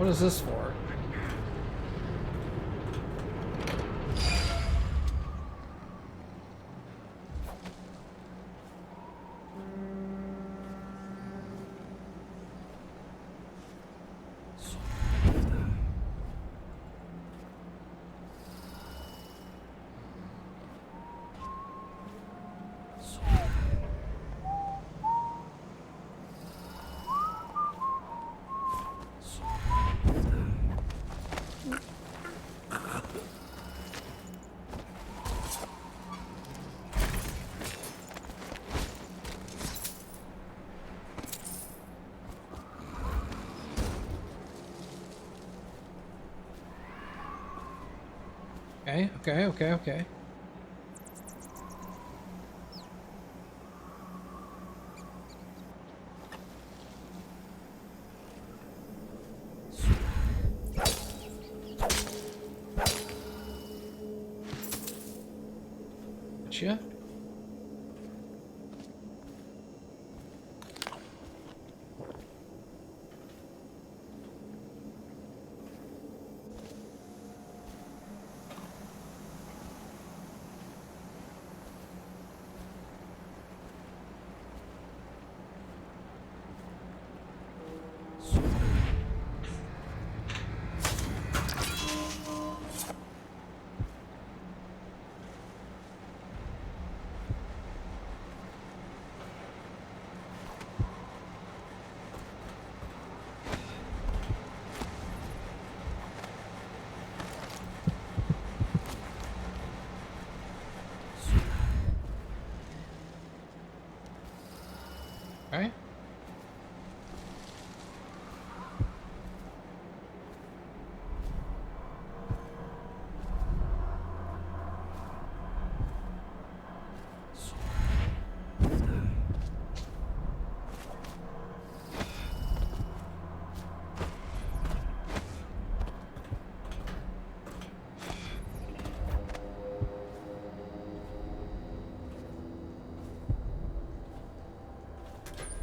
What is this for? Okay. Gotcha. Okay.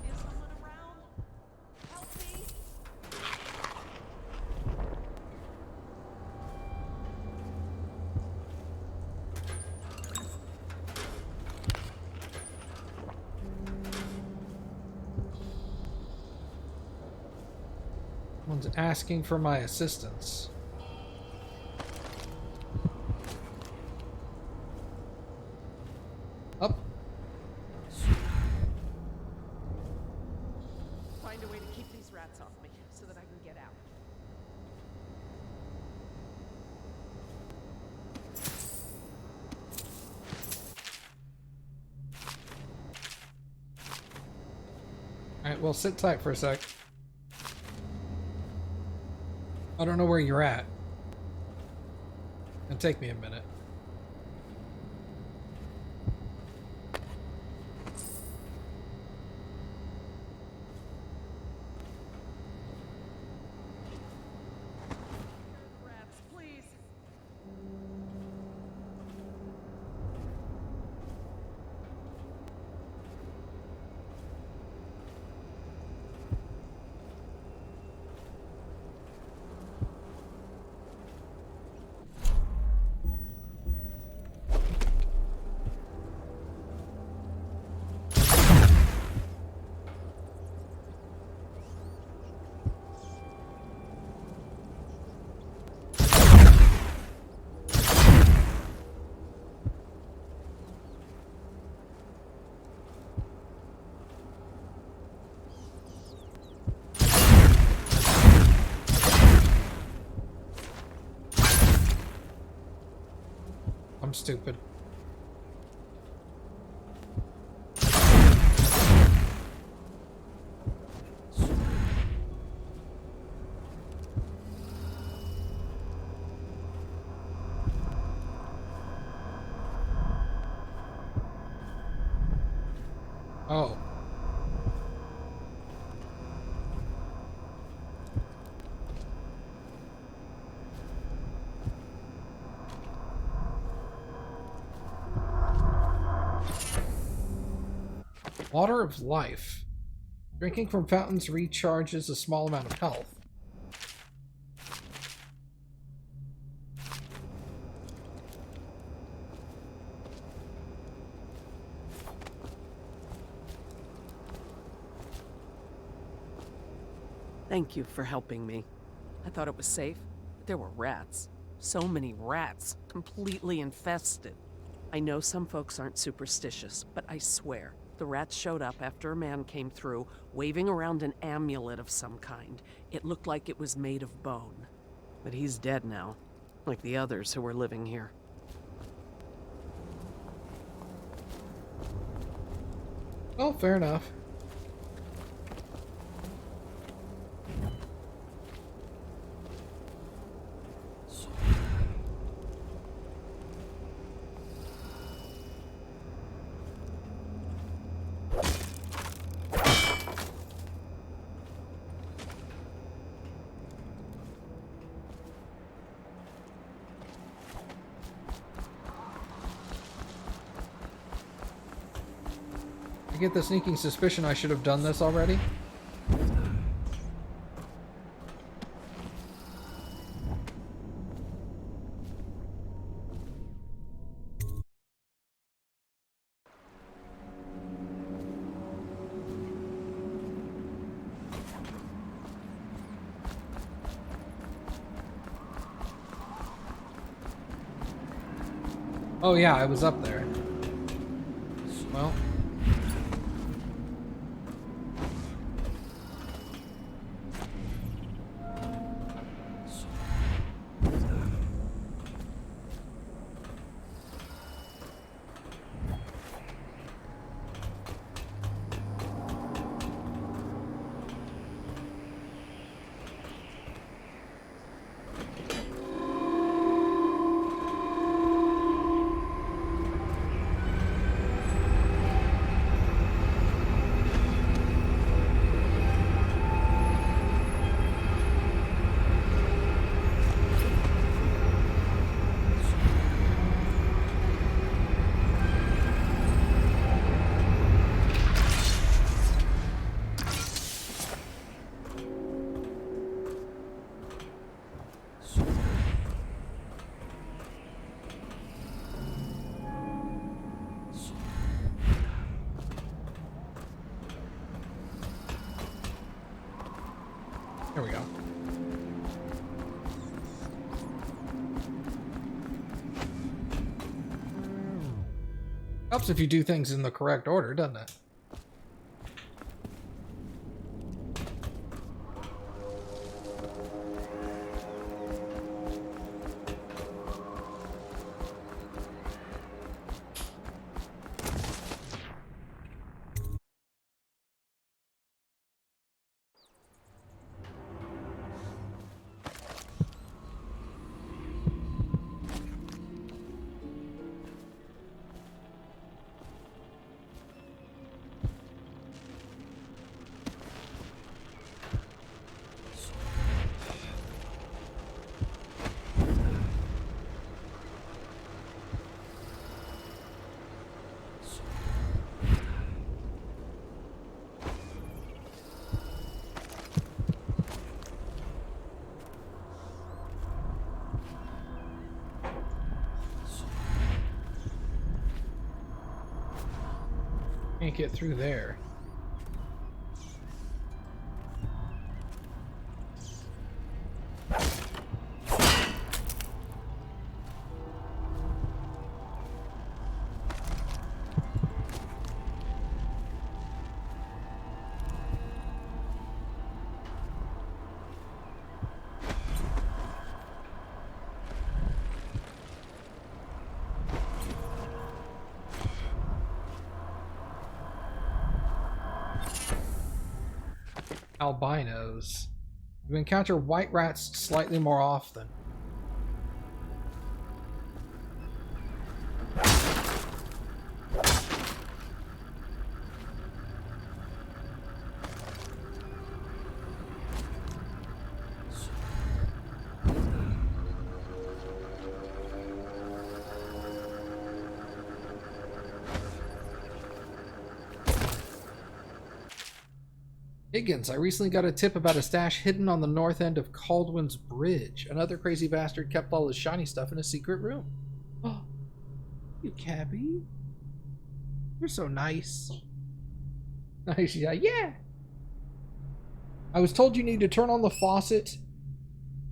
Is someone around? Help me! Someone's asking for my assistance. Up. Find a way to keep these rats off me so that I can get out. Alright, well, sit tight for a sec. I don't know where you're at. It'll take me a minute. Rats, please. I'm stupid. Oh. Water of life. Drinking from fountains recharges a small amount of health. Thank you for helping me. I thought it was safe, but there were rats. So many rats, completely infested. I know some folks aren't superstitious, but I swear, the rats showed up after a man came through, waving around an amulet of some kind. It looked like it was made of bone. But he's dead now, like the others who were living here. Oh, fair enough. I get the sneaking suspicion I should have done this already. Oh yeah, I was up there. Well. Here we go. Helps if you do things in the correct order, doesn't it? Can't get through there. Albinos. You encounter white rats slightly more often. Higgins, I recently got a tip about a stash hidden on the north end of Caldwin's Bridge. Another crazy bastard kept all his shiny stuff in a secret room. Oh, you cabby. You're so nice. Nice, yeah, yeah. I was told you need to turn on the faucet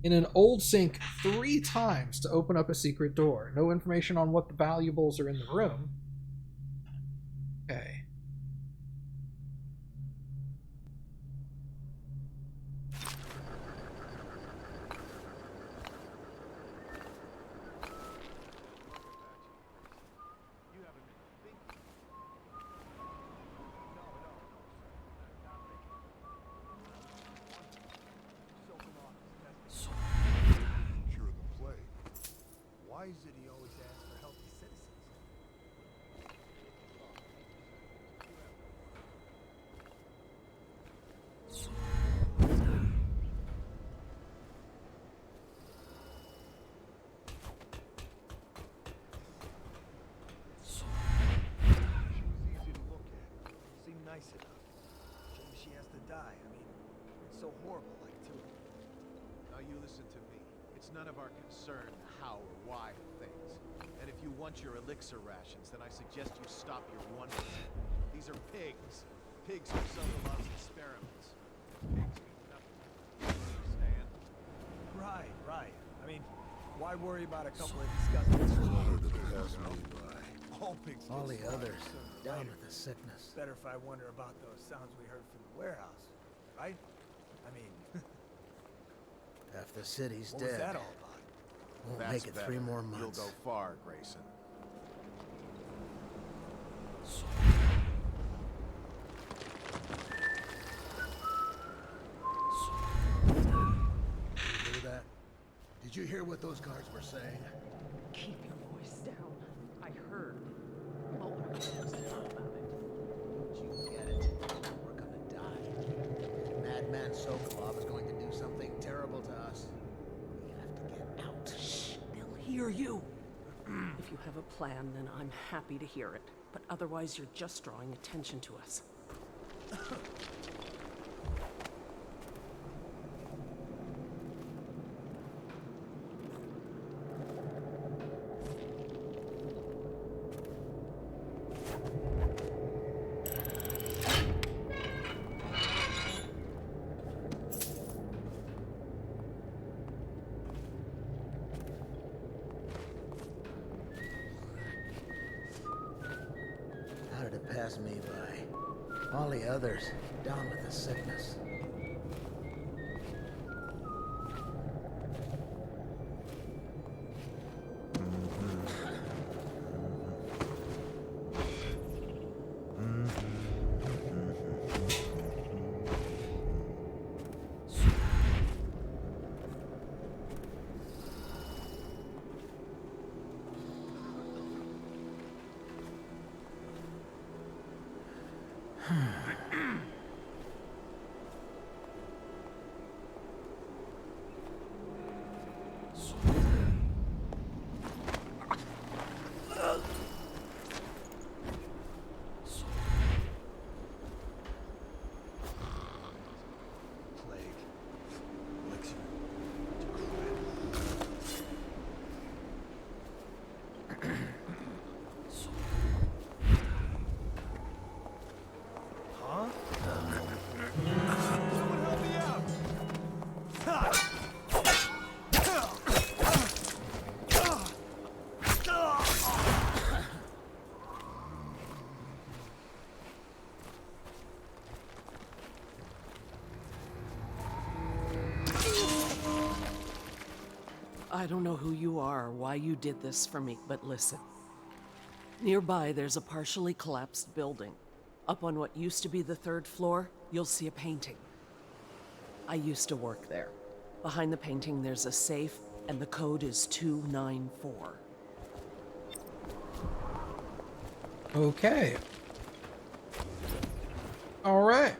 in an old sink 3 times to open up a secret door. No information on what the valuables are in the room. Okay. Cure the plague. Why is it he always asks for healthy citizens? She was easy to look at. Seemed nice enough. Shame she has to die. I mean, it's so horrible, like, too. Now you listen to me. It's none of our concern how or why of things. And if you want your elixir rations, then I suggest you stop your wondering. These are pigs. Pigs who Sokolov's experiments. Pigs mean nothing. Understand? Right, right. I mean, why worry about a couple of disgusting Harder to pass me by. All pigs get All the slaughtered others sooner or down later. with the sickness. Better if I wonder about those sounds we heard from the warehouse, right? I mean, Half the city's what was dead. that all about? Won't That's make it 3 better. more months. You'll go far, Grayson. You hear that? Did you hear what those guards were saying? Keep your voice down. I heard. Oh, I'm just about it. Don't you get it? We're gonna die. Madman Sokolov is going to do something terrible to us. We have to get out. Shh, they'll hear you. If you have a plan, then I'm happy to hear it. But otherwise, you're just drawing attention to us. How did it pass me by? All the others down with the sickness. Plague. Elixir. Huh? Someone help me out! I don't know who you are or why you did this for me, but listen. Nearby, there's a partially collapsed building. Up on what used to be the 3rd floor, you'll see a painting. I used to work there. Behind the painting, there's a safe, and the code is 294. Okay. All right.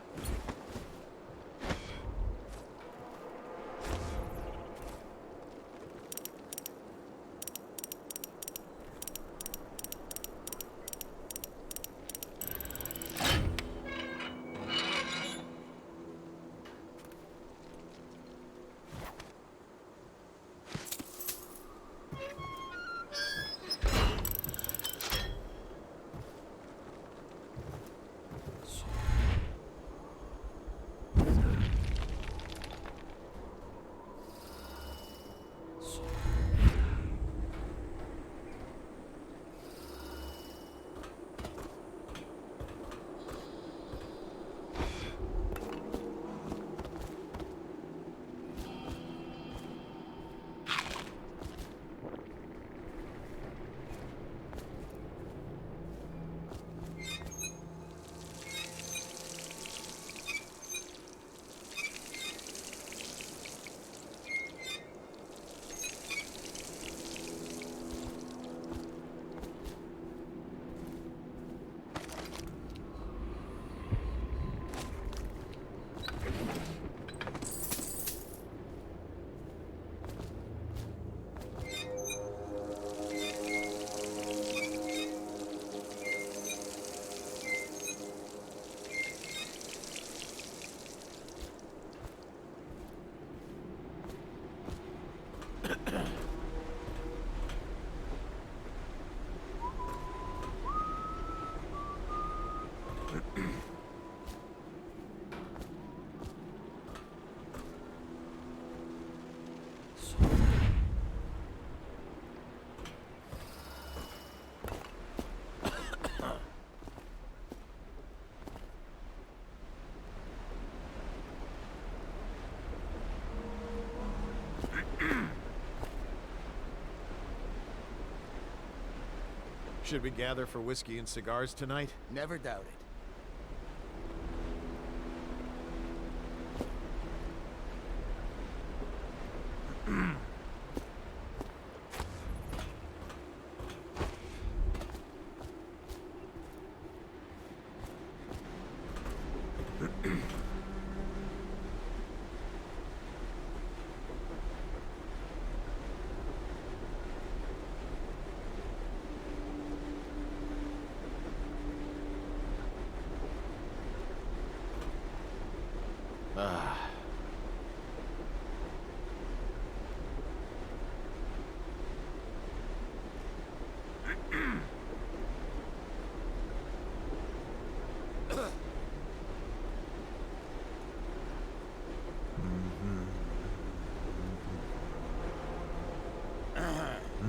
Should we gather for whiskey and cigars tonight? Never doubt it.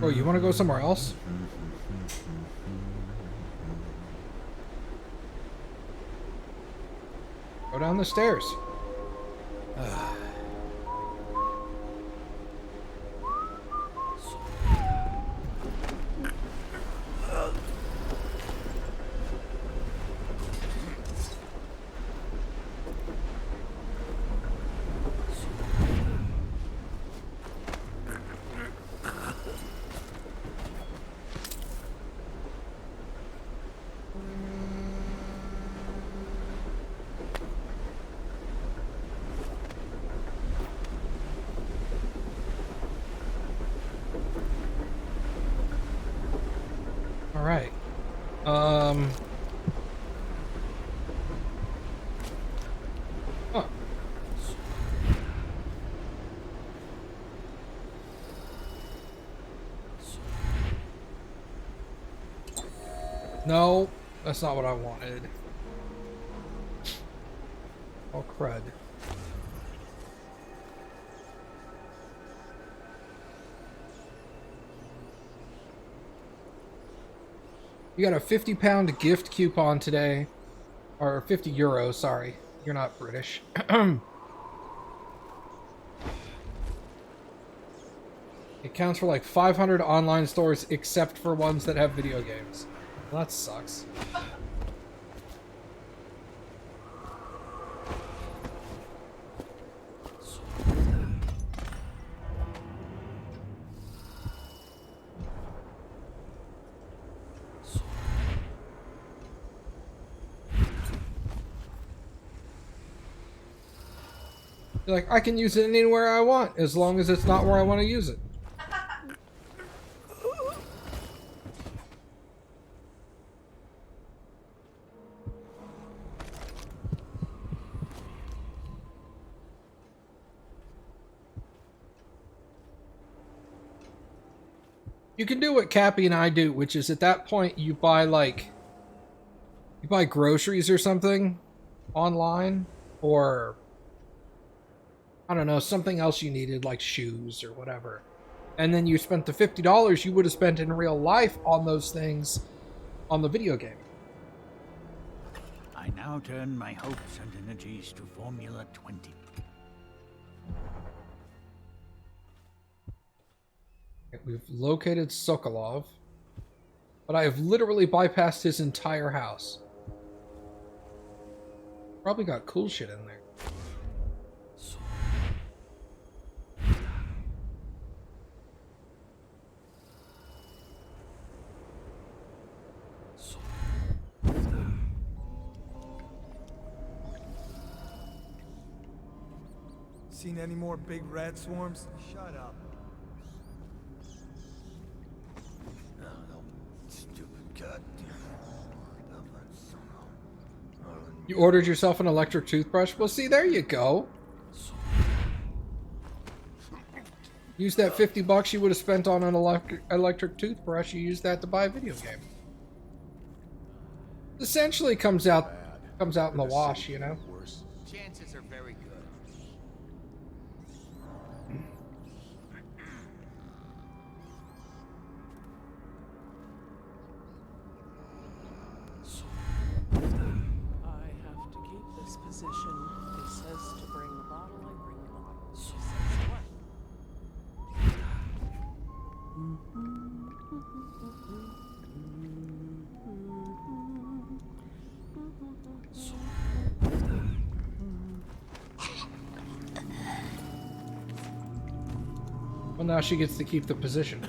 Oh, you want to go somewhere else? Go down the stairs. All right. Huh. No, that's not what I wanted. Oh, crud. You got a 50-pound gift coupon today. Or 50 euros, sorry. You're not British. It counts for like 500 online stores except for ones that have video games. Well, that sucks. You're like, I can use it anywhere I want, as long as it's not where I want to use it. You can do what Cappy and I do, which is at that point you buy groceries or something online, or I don't know, something else you needed, like shoes or whatever. And then you spent the $50 you would have spent in real life on those things on the video game. I now turn my hopes and energies to Formula 20. We've located Sokolov, but I have literally bypassed his entire house. Probably got cool shit in there. Seen any more big rat swarms? Shut up. Stupid goddamn. You ordered yourself an electric toothbrush? Well, see, there you go. Use that $50 you would have spent on an electric toothbrush. You use that to buy a video game. Essentially comes out in the wash, you know. Chances are very good. I have to keep this position. He says to bring the bottle, I bring the bottle. He says what? Well, now she gets to keep the position.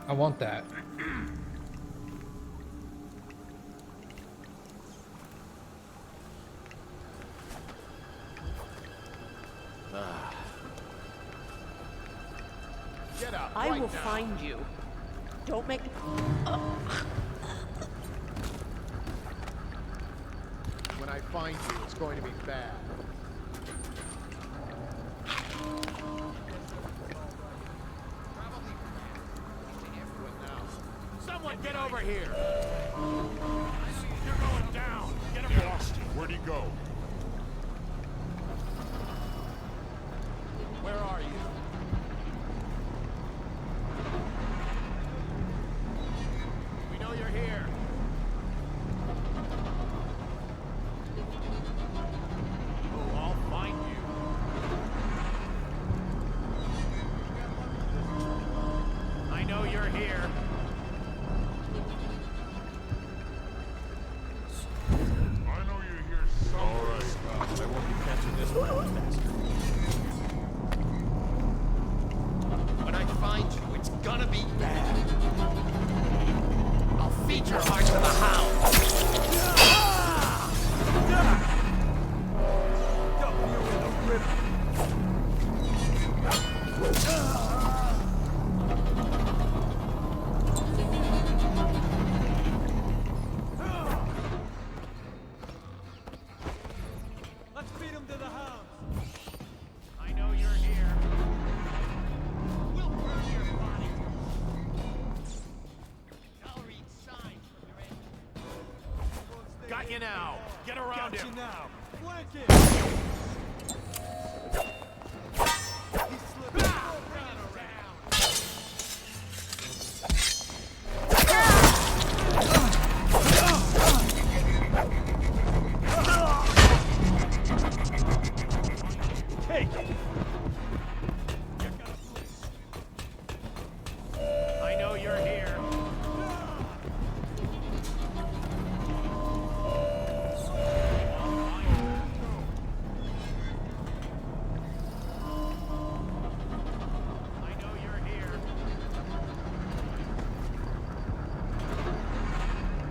I want that. Get up I right will now. find you. Don't make. When I find you, it's going to be bad. Someone get over here! You're going down! Get him lost! Where'd he go? Where are you? We know you're here. Oh, I'll find you. I know you're here. I know you're here somewhere. I won't be catching this one faster. When I find you, it's gonna be bad. I'll feed your heart to the hound. Let's feed him to the hounds. I know you're here. We'll burn your body. I'll read signs from your engine. Got you now. Get around Got him. you now. Flank him. He's slipping. Bring it around. Take it. I know you're here. I know you're here.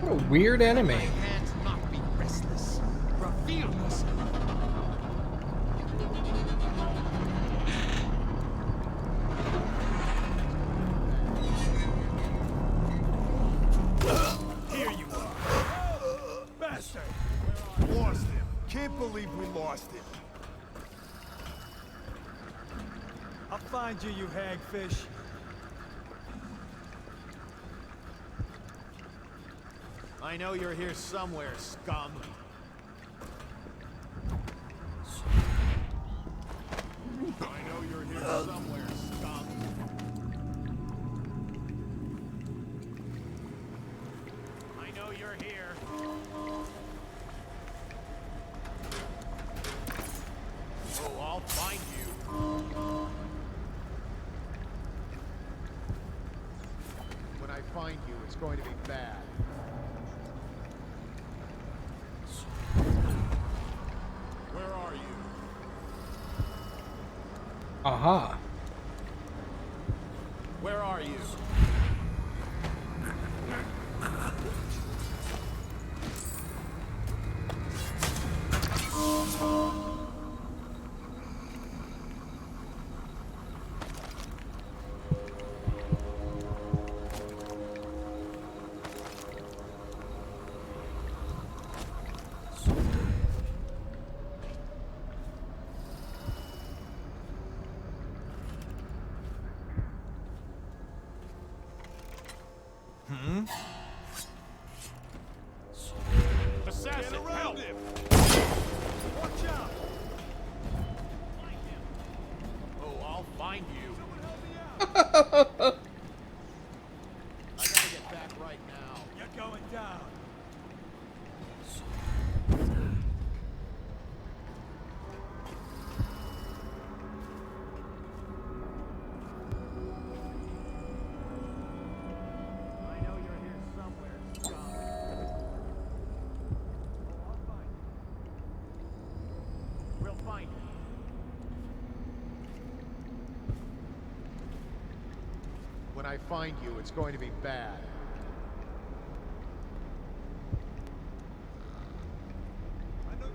What a weird enemy. My hands not be restless. Reveal yourself. Here you are. Bastard. Lost him. Can't believe we lost him. I'll find you, you hagfish. I know you're here somewhere, scum. I know you're here somewhere, scum. I know you're here. Oh, I'll find you. When I find you, it's going to be bad. Where are you? Aha. Where are you? Assassin, help! him. Watch out. Oh, I'll find you. When I find you, it's going to be bad. I know.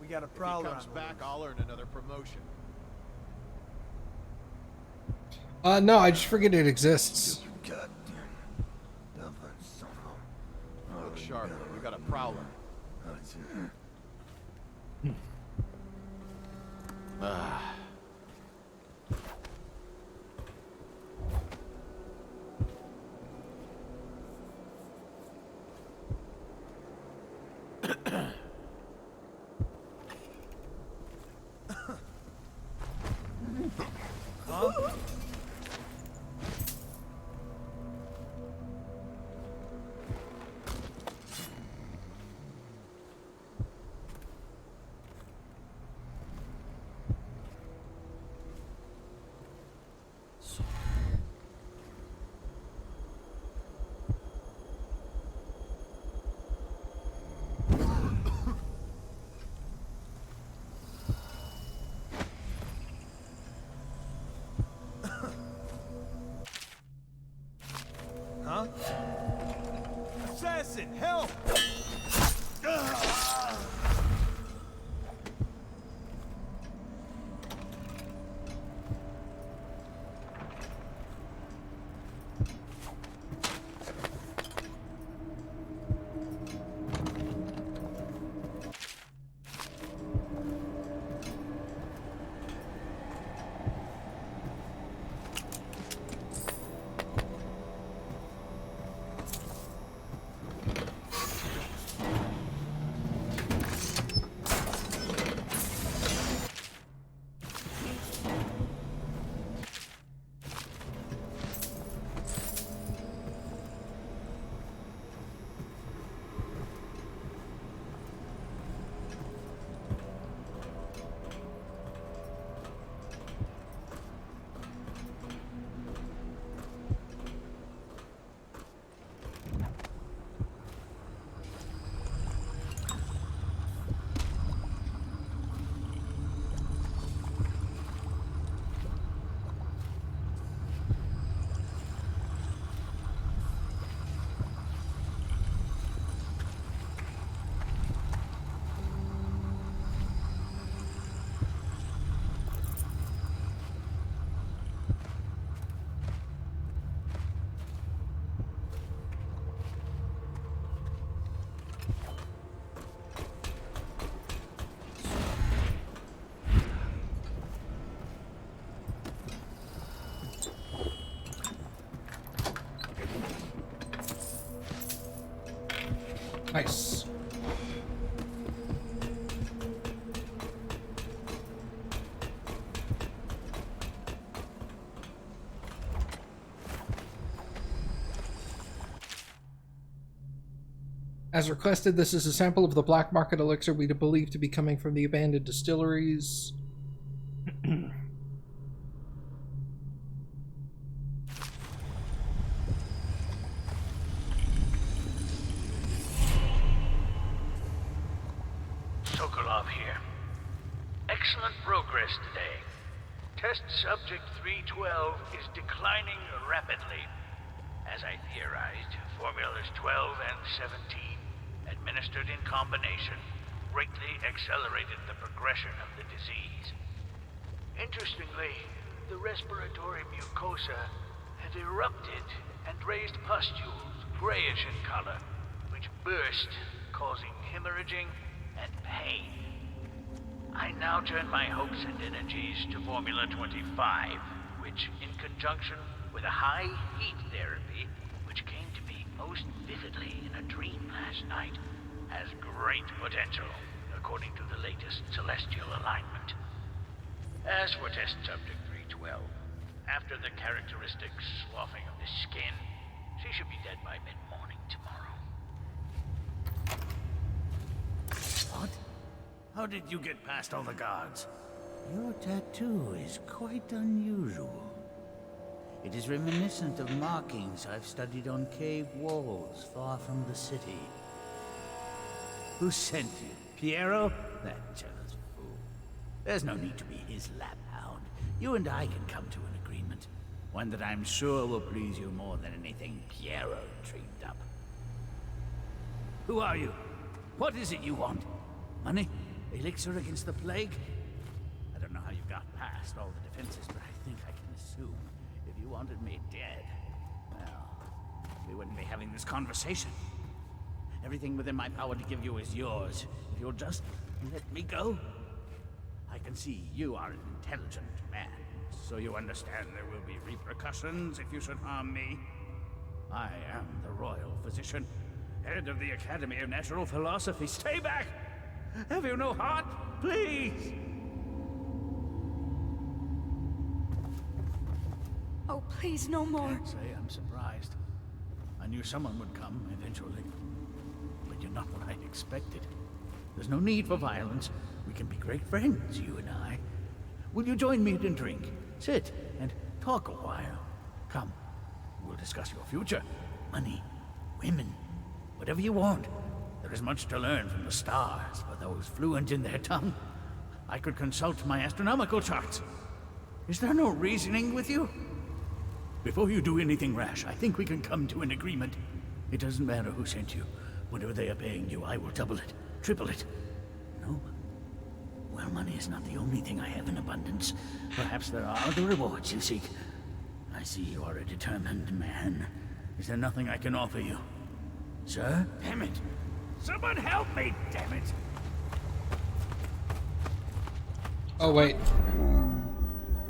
We got a If he prowler comes on the back, loose. I'll earn another promotion. No, I just forget it exists. Look sharp. We got a prowler. Ah. Huh? Assassin, help! Nice. As requested, this is a sample of the black market elixir we believe to be coming from the abandoned distilleries. Sokolov here. Excellent progress today. Test subject 312 is declining rapidly. As I theorized, formulas 12 and 17, administered in combination, greatly accelerated the progression of the disease. Interestingly, the respiratory mucosa had erupted and raised pustules, grayish in color, which burst, causing hemorrhaging and pain. I now turn my hopes and energies to Formula 25, which, in conjunction with a high heat therapy, which came to me most vividly in a dream last night, has great potential, according to the latest celestial alignment. As for test subject 312, after the characteristic sloughing of the skin, she should be dead by mid-morning tomorrow. What? How did you get past all the guards? Your tattoo is quite unusual. It is reminiscent of markings I've studied on cave walls far from the city. Who sent you? Piero? That jealous fool. There's no need to be his laphound. You and I can come to an agreement. One that I'm sure will please you more than anything Piero dreamed up. Who are you? What is it you want? Money? Elixir against the plague? I don't know how you got past all the defenses, but I think I can assume if you wanted me dead, well, we wouldn't be having this conversation. Everything within my power to give you is yours. If you'll just let me go. I can see you are an intelligent man, so you understand there will be repercussions if you should harm me. I am the royal physician, head of the Academy of Natural Philosophy. Stay back! Have you no heart? Please! Oh, please, no more. Can't say I'm surprised. I knew someone would come eventually. But you're not what I'd expected. There's no need for violence. We can be great friends, you and I. Will you join me and drink? Sit and talk a while. Come, we'll discuss your future. Money, women, whatever you want. There is much to learn from the stars for those fluent in their tongue. I could consult my astronomical charts. Is there no reasoning with you? Before you do anything rash, I think we can come to an agreement. It doesn't matter who sent you. Whatever they are paying you, I will double it, triple it. No? Well, money is not the only thing I have in abundance. Perhaps there are other rewards you seek. I see you are a determined man. Is there nothing I can offer you? Sir? Damn it! Someone help me, damn it! Oh, wait.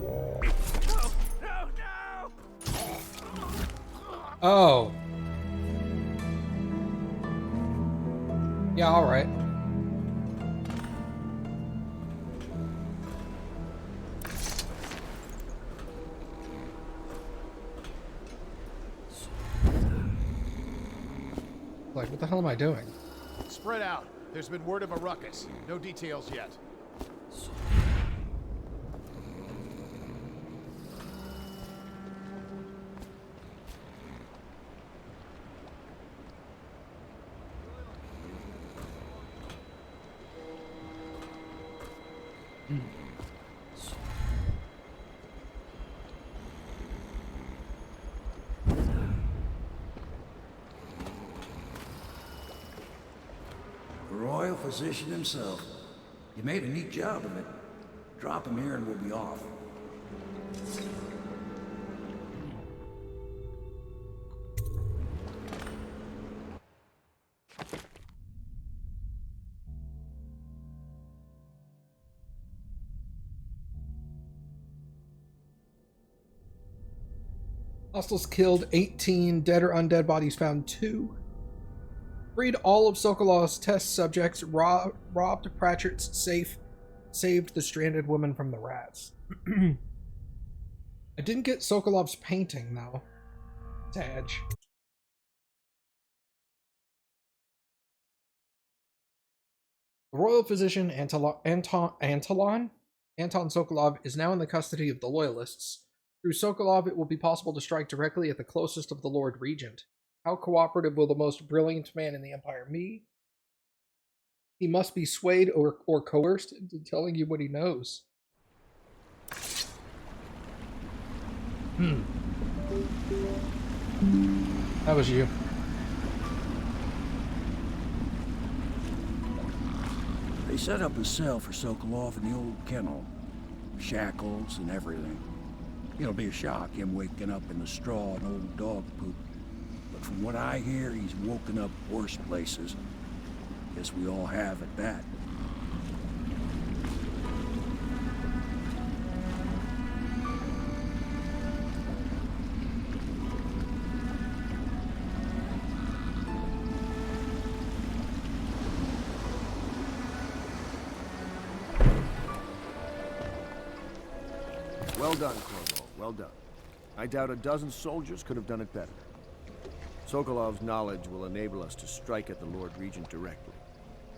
No, no, no! Oh. Yeah, alright. Like, what the hell am I doing? Spread out. There's been word of a ruckus. No details yet. The royal physician himself. You made a neat job of it. Drop him here and we'll be off. Hostiles killed 18, dead or undead bodies found 2. Freed all of Sokolov's test subjects, robbed Pratchett's safe, saved the stranded woman from the rats. I didn't get Sokolov's painting, though. Taj. The royal physician Anton Sokolov is now in the custody of the Loyalists. Through Sokolov, it will be possible to strike directly at the closest of the Lord Regent. How cooperative will the most brilliant man in the Empire be? He must be swayed or coerced into telling you what he knows. That was you. They set up a cell for Sokolov in the old kennel. Shackles and everything. It'll be a shock, him waking up in the straw and old dog poop. But from what I hear, he's woken up worse places. Guess we all have at that. Well done, Corvo. Well done. I doubt a dozen soldiers could have done it better. Sokolov's knowledge will enable us to strike at the Lord Regent directly,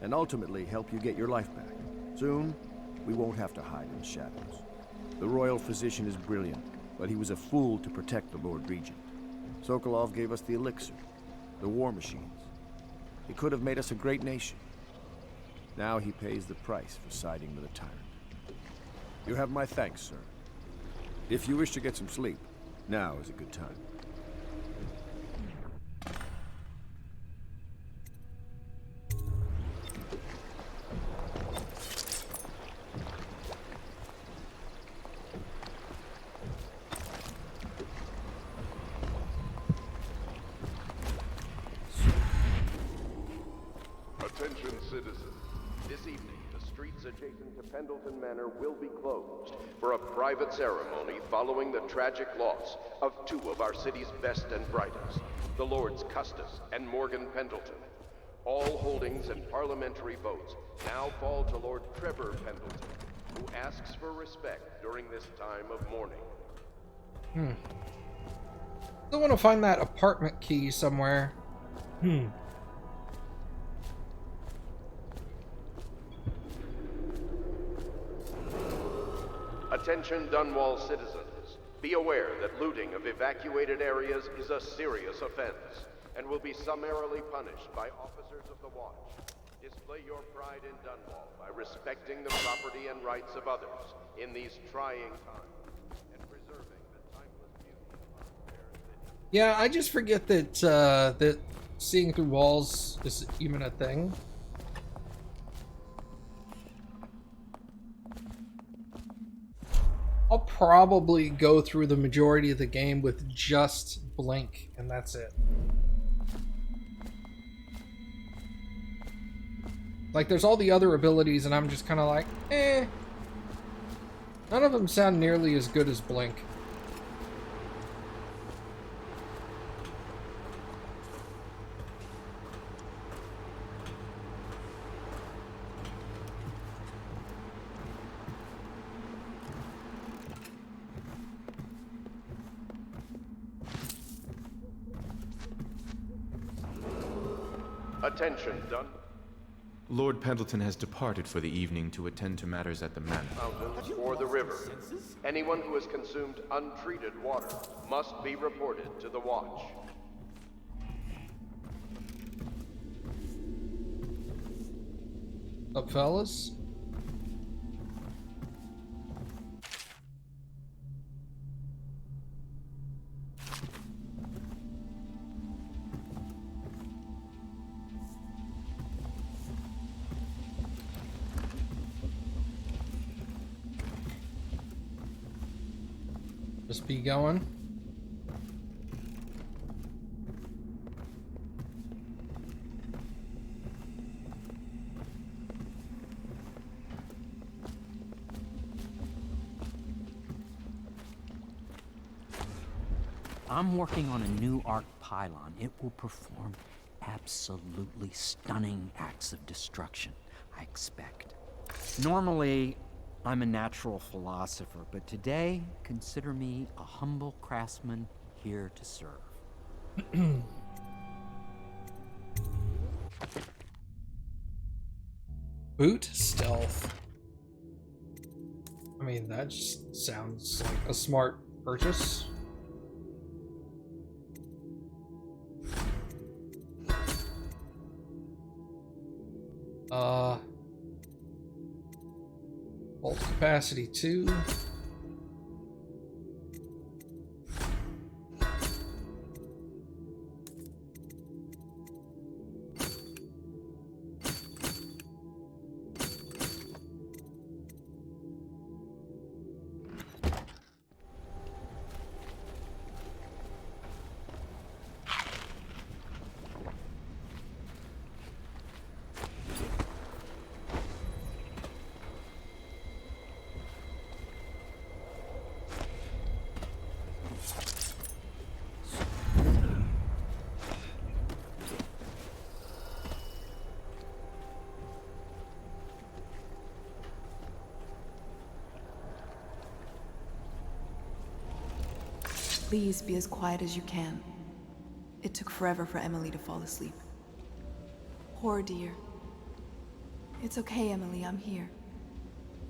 and ultimately help you get your life back. Soon, we won't have to hide in the shadows. The royal physician is brilliant, but he was a fool to protect the Lord Regent. Sokolov gave us the elixir, the war machines. He could have made us a great nation. Now he pays the price for siding with a tyrant. You have my thanks, sir. If you wish to get some sleep, now is a good time. Attention, citizens. This evening, the streets adjacent to Pendleton Manor will be closed for a private ceremony following the tragic loss of two of our city's best and brightest, the Lords Custis and Morgan Pendleton. All holdings and parliamentary votes now fall to Lord Trevor Pendleton, who asks for respect during this time of mourning. Still want to find that apartment key somewhere. Attention Dunwall citizens. Be aware that looting of evacuated areas is a serious offense and will be summarily punished by officers of the watch. Display your pride in Dunwall by respecting the property and rights of others in these trying times and preserving the timeless beauty of our fair city. Yeah, I just forget that that seeing through walls is even a thing. I'll probably go through the majority of the game with just blink, and that's it. Like, there's all the other abilities, and I'm just kind of like, eh. None of them sound nearly as good as blink. Attention, Dun. Lord Pendleton has departed for the evening to attend to matters at the manor. Mountains or the river. Anyone who has consumed untreated water must be reported to the watch. Up, fellas? Just be going. I'm working on a new arc pylon. It will perform absolutely stunning acts of destruction, I expect. Normally, I'm a natural philosopher, but today, consider me a humble craftsman here to serve. Boot stealth. I mean, that just sounds like a smart purchase. Vault capacity 2. Please be as quiet as you can. It took forever for Emily to fall asleep. Poor dear. It's okay, Emily, I'm here.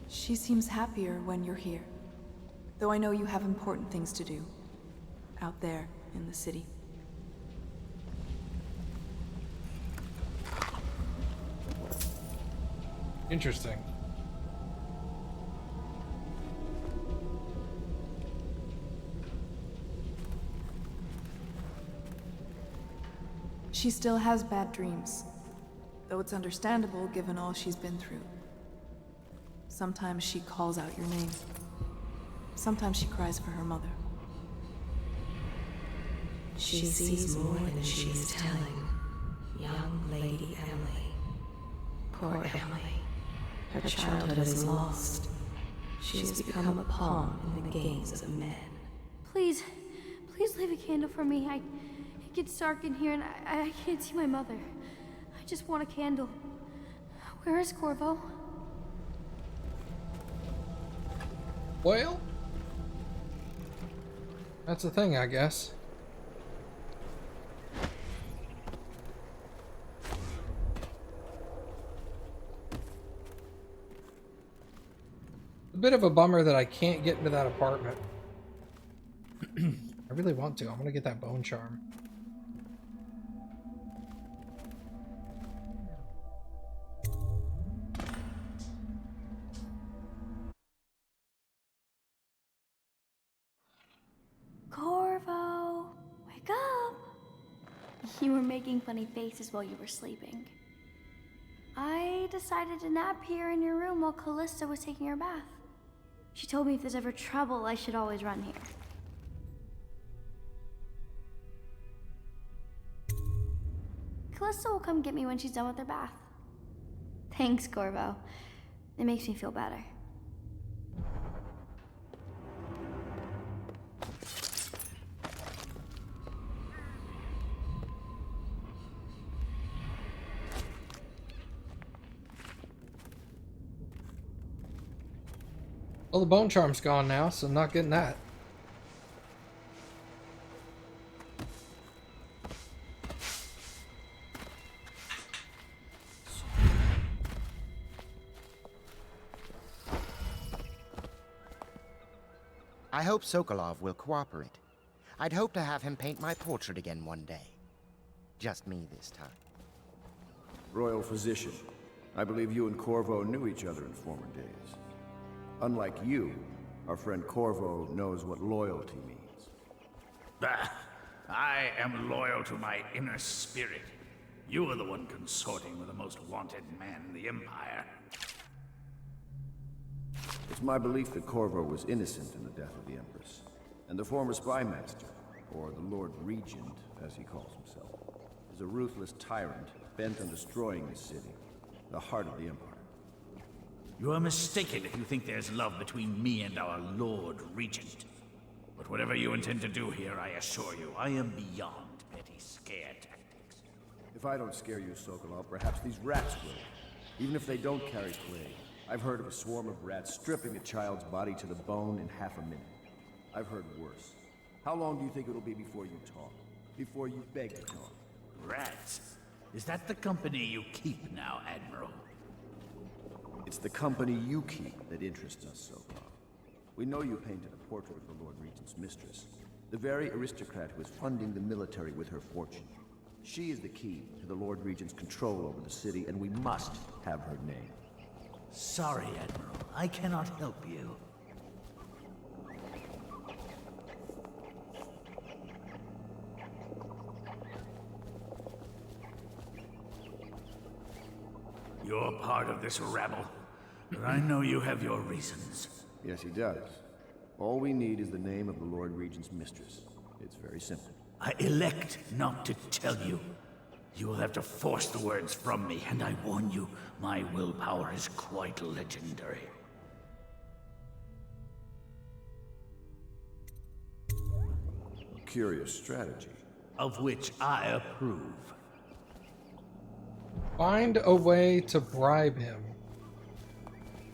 She seems happier when you're here. Though I know you have important things to do. Out there, in the city. Interesting. She still has bad dreams, though it's understandable given all she's been through. Sometimes she calls out your name. Sometimes she cries for her mother. She sees more than she is telling. Young Lady Emily. Poor Emily. Her childhood is lost. She has become a pawn in the games of men. Please, please leave a candle for me. It gets dark in here and I can't see my mother. I just want a candle. Where is Corvo? Well, that's the thing, I guess. A bit of a bummer that I can't get into that apartment. I really want to. I'm gonna get that bone charm. Corvo, wake up! You were making funny faces while you were sleeping. I decided to nap here in your room while Callista was taking her bath. She told me if there's ever trouble, I should always run here. Callista will come get me when she's done with her bath. Thanks, Corvo. It makes me feel better. Well, the bone charm's gone now, so I'm not getting that. I hope Sokolov will cooperate. I'd hope to have him paint my portrait again one day. Just me this time. Royal Physician, I believe you and Corvo knew each other in former days. Unlike you, our friend Corvo knows what loyalty means. Bah! I am loyal to my inner spirit. You are the one consorting with the most wanted man in the Empire. It's my belief that Corvo was innocent in the death of the Empress, and the former spy master, or the Lord Regent, as he calls himself, is a ruthless tyrant bent on destroying this city, the heart of the Empire. You are mistaken if you think there's love between me and our Lord Regent. But whatever you intend to do here, I assure you, I am beyond petty scare tactics. If I don't scare you, Sokolov, perhaps these rats will. Even if they don't carry plague. I've heard of a swarm of rats stripping a child's body to the bone in half a minute. I've heard worse. How long do you think it'll be before you talk? Before you beg to talk? Rats? Is that the company you keep now, Admiral? It's the company you keep that interests us, Sokolov. We know you painted a portrait of the Lord Regent's mistress, the very aristocrat who is funding the military with her fortune. She is the key to the Lord Regent's control over the city, and we must have her name. Sorry, Admiral. I cannot help you. You're part of this rabble, but I know you have your reasons. Yes, he does. All we need is the name of the Lord Regent's mistress. It's very simple. I elect not to tell you. You will have to force the words from me, and I warn you, my willpower is quite legendary. A curious strategy. Of which I approve. Find a way to bribe him.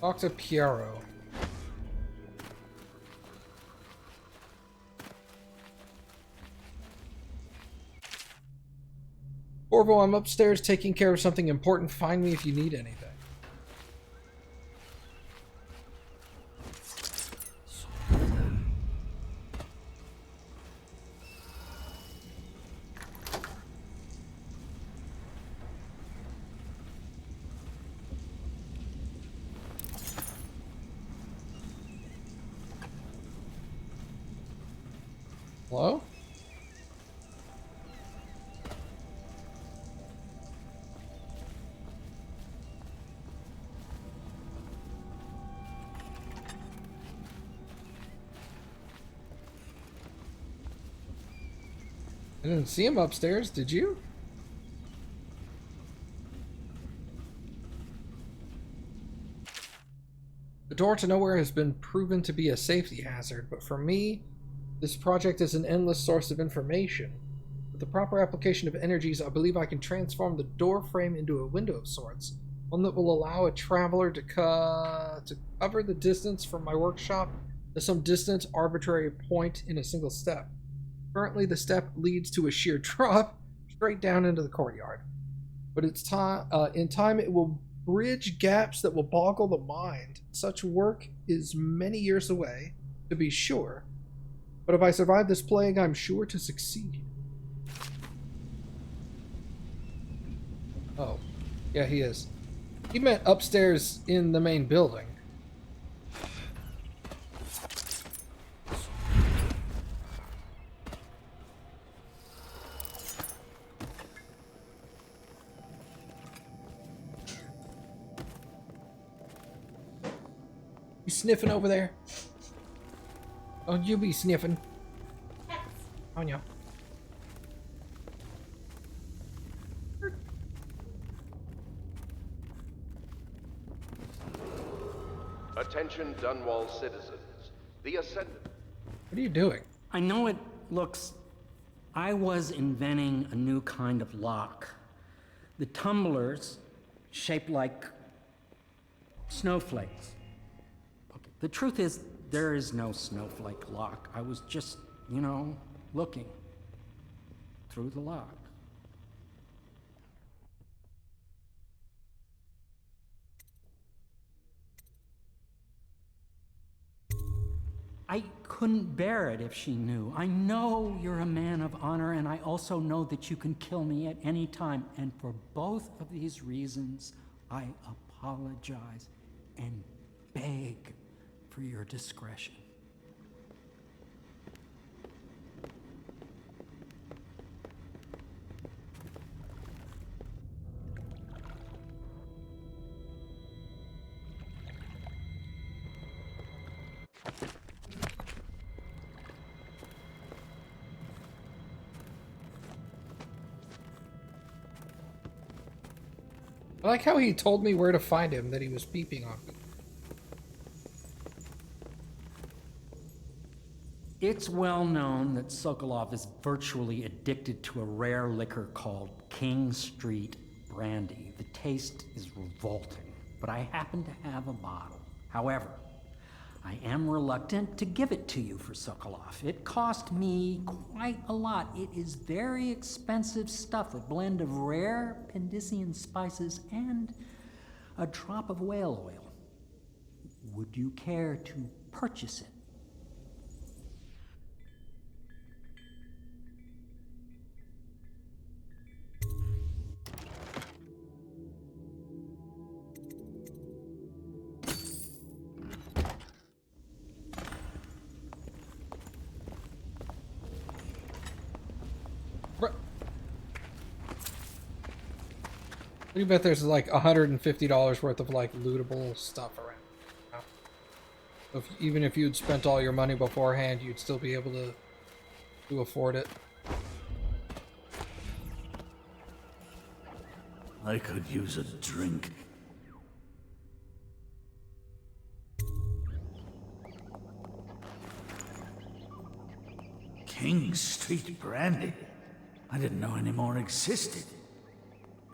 Talk to Piero. Orville, I'm upstairs taking care of something important. Find me if you need anything. Hello? I didn't see him upstairs, did you? The door to nowhere has been proven to be a safety hazard, but for me, this project is an endless source of information. With the proper application of energies, I believe I can transform the door frame into a window of sorts, one that will allow a traveler to cover the distance from my workshop to some distant arbitrary point in a single step. Currently, the step leads to a sheer drop straight down into the courtyard. But in time, it will bridge gaps that will boggle the mind. Such work is many years away, to be sure. But if I survive this plague, I'm sure to succeed. Oh, yeah, he is. He meant upstairs in the main building. You sniffing over there? Don't you be sniffing. On ya. Attention Dunwall citizens. The Ascendant. What are you doing? I know it looks... I was inventing a new kind of lock. The tumblers, shaped like snowflakes. Okay. The truth is, there is no snowflake lock. I was just, you know, looking through the lock. I couldn't bear it if she knew. I know you're a man of honor, and I also know that you can kill me at any time. And for both of these reasons, I apologize and beg for your discretion. I like how he told me where to find him, that he was peeping on me. It's well known that Sokolov is virtually addicted to a rare liquor called King Street Brandy. The taste is revolting, but I happen to have a bottle. However, I am reluctant to give it to you for Sokolov. It cost me quite a lot. It is very expensive stuff, a blend of rare Pendician spices and a drop of whale oil. Would you care to purchase it? You bet there's like $150 worth of like lootable stuff around. So even if you'd spent all your money beforehand, you'd still be able to afford it. I could use a drink. King Street Brandy? I didn't know any more existed.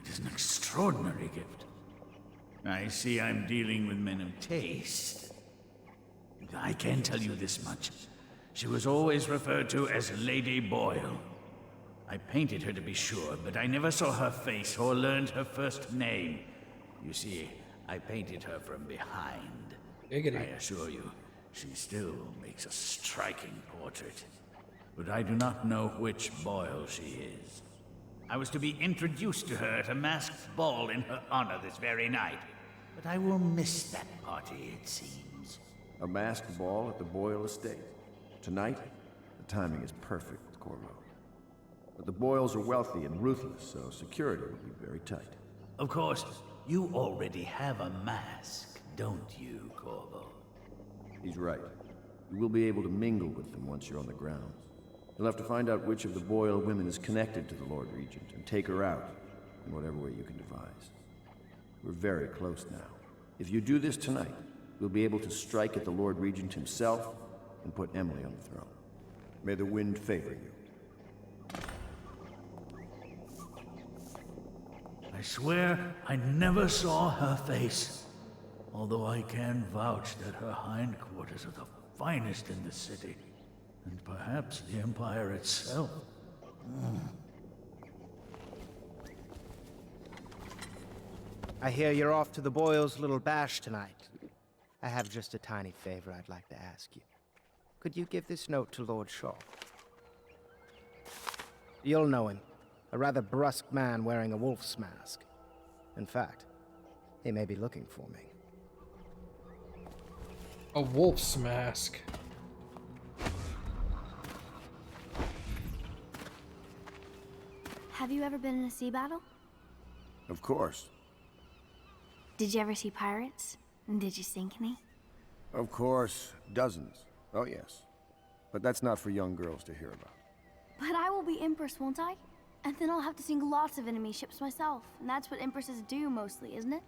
It is an extraordinary gift. I see I'm dealing with men of taste. I can tell you this much. She was always referred to as Lady Boyle. I painted her to be sure, but I never saw her face or learned her first name. You see, I painted her from behind. Giggity. I assure you, she still makes a striking portrait. But I do not know which Boyle she is. I was to be introduced to her at a masked ball in her honor this very night. But I will miss that party, it seems. A masked ball at the Boyle estate. Tonight? The timing is perfect, Corvo. But the Boyles are wealthy and ruthless, so security will be very tight. Of course, you already have a mask, don't you, Corvo? He's right. You will be able to mingle with them once you're on the grounds. You'll have to find out which of the Boyle women is connected to the Lord Regent and take her out in whatever way you can devise. We're very close now. If you do this tonight, we'll be able to strike at the Lord Regent himself and put Emily on the throne. May the wind favor you. I swear I never saw her face. Although I can vouch that her hindquarters are the finest in the city. And perhaps the Empire itself. I hear you're off to the Boyles' little bash tonight. I have just a tiny favor I'd like to ask you. Could you give this note to Lord Shaw? You'll know him. A rather brusque man wearing a wolf's mask. In fact, he may be looking for me. A wolf's mask. Have you ever been in a sea battle? Of course. Did you ever see pirates? And did you sink any? Of course. Dozens. Oh, yes. But that's not for young girls to hear about. But I will be Empress, won't I? And then I'll have to sink lots of enemy ships myself. And that's what Empresses do mostly, isn't it?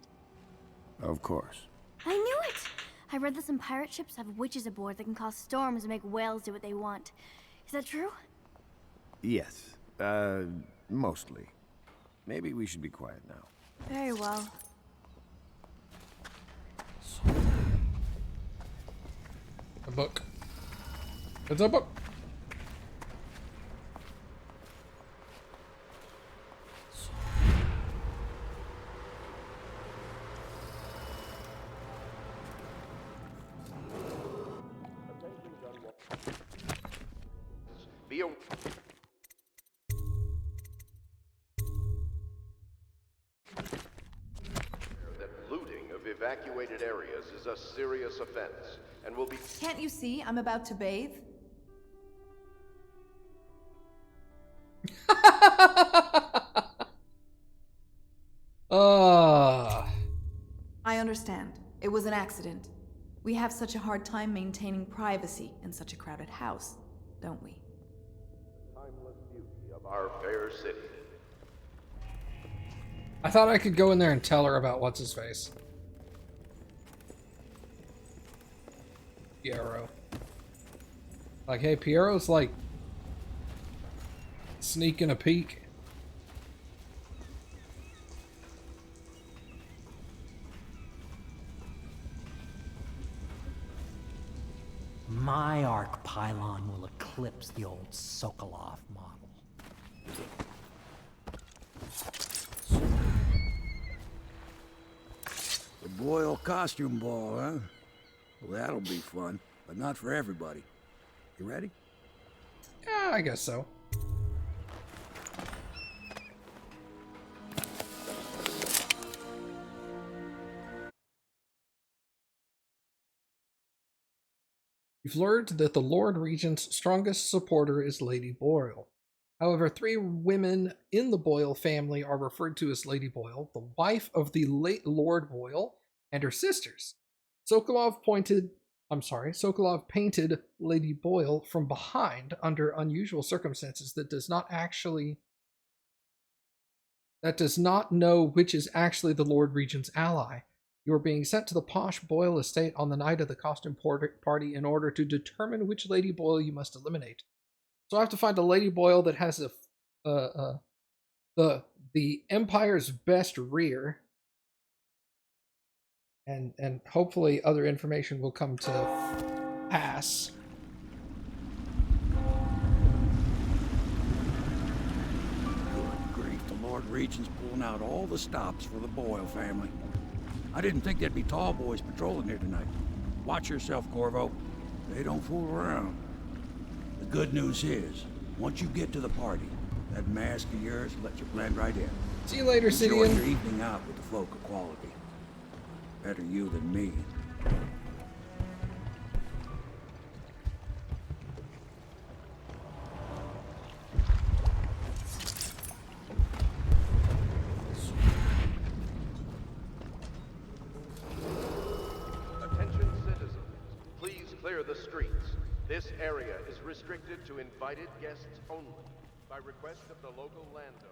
Of course. I knew it! I read that some pirate ships have witches aboard that can cause storms and make whales do what they want. Is that true? Yes. Mostly. Maybe we should be quiet now. Very well. A book. It's a book. Be a... that looting of evacuated areas is a serious offense and will be... Can't you see I'm about to bathe? I understand. It was an accident. We have such a hard time maintaining privacy in such a crowded house, don't we? timeless beauty of our fair city. I thought I could go in there and tell her about what's-his-face. Piero. Like, hey, Piero's like sneaking a peek. My arc pylon will eclipse the old Sokolov model. The Boyle costume ball, huh? Well, that'll be fun, but not for everybody. You ready? Yeah, I guess so. We've learned that the Lord Regent's strongest supporter is Lady Boyle. However, 3 women in the Boyle family are referred to as Lady Boyle, the wife of the late Lord Boyle, and her sisters. Sokolov painted Lady Boyle from behind under unusual circumstances that does not know which is actually the Lord Regent's ally. You are being sent to the posh Boyle estate on the night of the costume party in order to determine which Lady Boyle you must eliminate. So I have to find a Lady Boyle that has the Empire's best rear, and hopefully other information will come to pass. Regent's pulling out all the stops for the Boyle family. I didn't think there'd be tall boys patrolling here tonight. Watch yourself, Corvo. They don't fool around. The good news is, once you get to the party, that mask of yours will let you blend right in. See you later, Enjoy Sidian. your evening out with the folk of quality. Better you than me. Attention citizens, please clear the streets. This area is restricted to invited guests only, by request of the local landowner.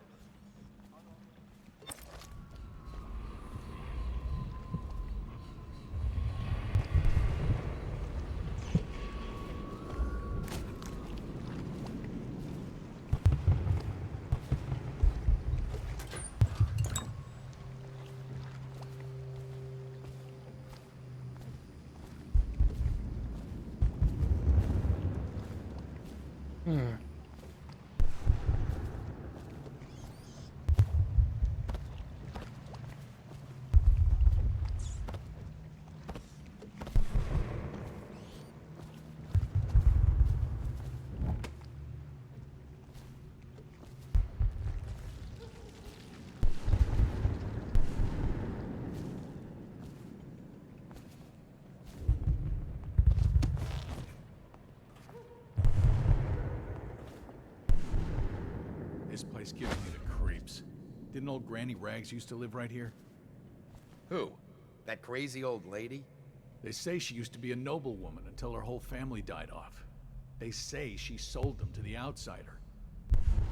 This place gives me the creeps. Didn't old Granny Rags used to live right here? Who? That crazy old lady? They say she used to be a noblewoman until her whole family died off. They say she sold them to the outsider.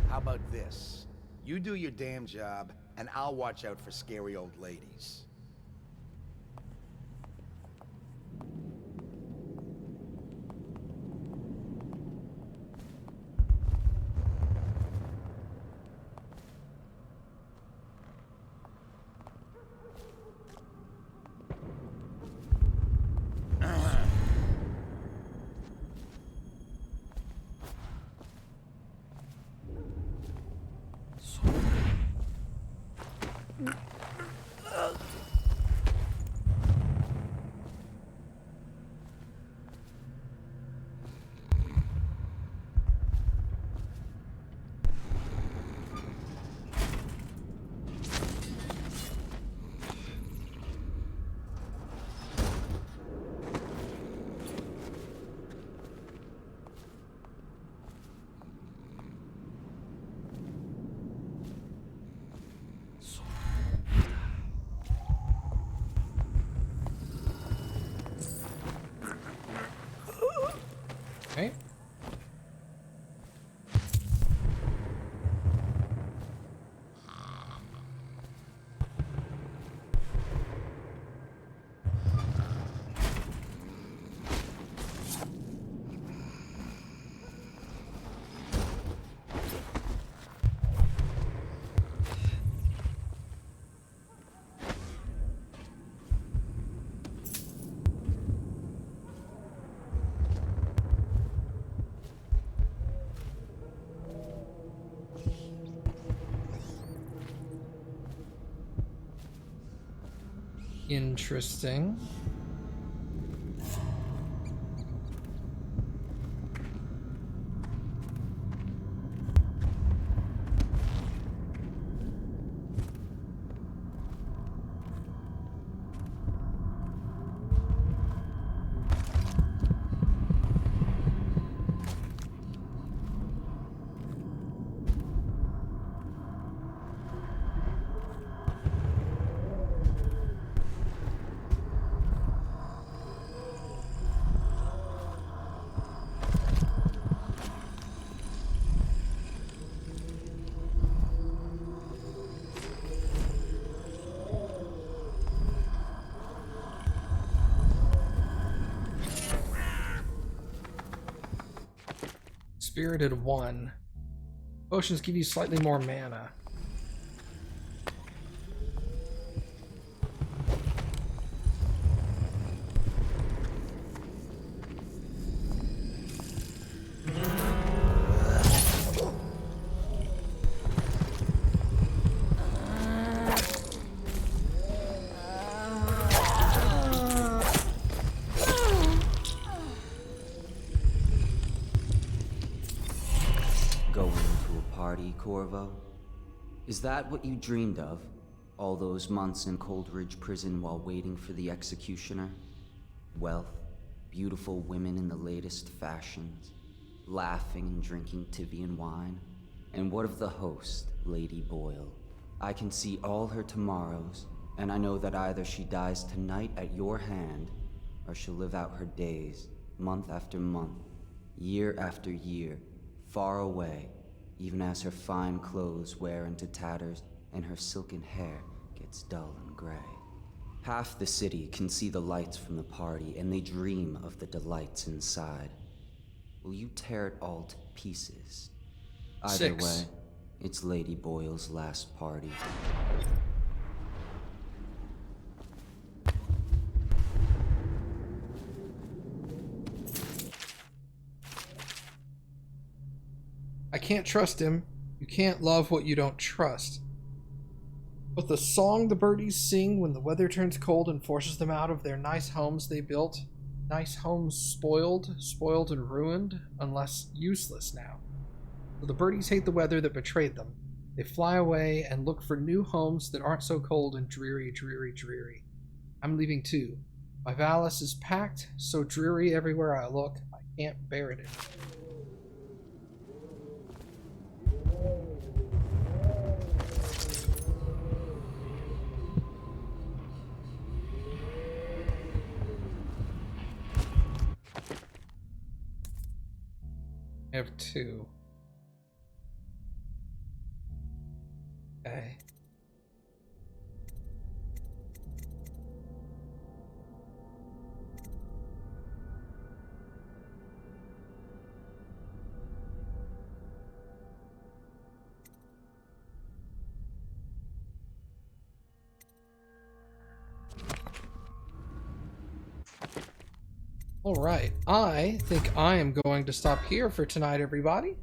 How about this? You do your damn job, and I'll watch out for scary old ladies. Okay. Interesting. Spirited 1. Potions give you slightly more mana. party, Corvo? Is that what you dreamed of? All those months in Coldridge Prison while waiting for the executioner? Wealth, beautiful women in the latest fashions, laughing and drinking Tivian wine? And what of the host, Lady Boyle? I can see all her tomorrows, and I know that either she dies tonight at your hand, or she'll live out her days, month after month, year after year, far away, even as her fine clothes wear into tatters and her silken hair gets dull and gray. Half the city can see the lights from the party, and they dream of the delights inside. Will you tear it all to pieces? Either 6. way, it's Lady Boyle's last party. I can't trust him. You can't love what you don't trust. But the song the birdies sing when the weather turns cold and forces them out of their nice homes they built, nice homes spoiled and ruined, unless useless now. So the birdies hate the weather that betrayed them. They fly away and look for new homes that aren't so cold and dreary, dreary, dreary. I'm leaving too. My valise is packed, so dreary everywhere I look, I can't bear it anymore. I have 2. Okay. All right, I think I am going to stop here for tonight, everybody.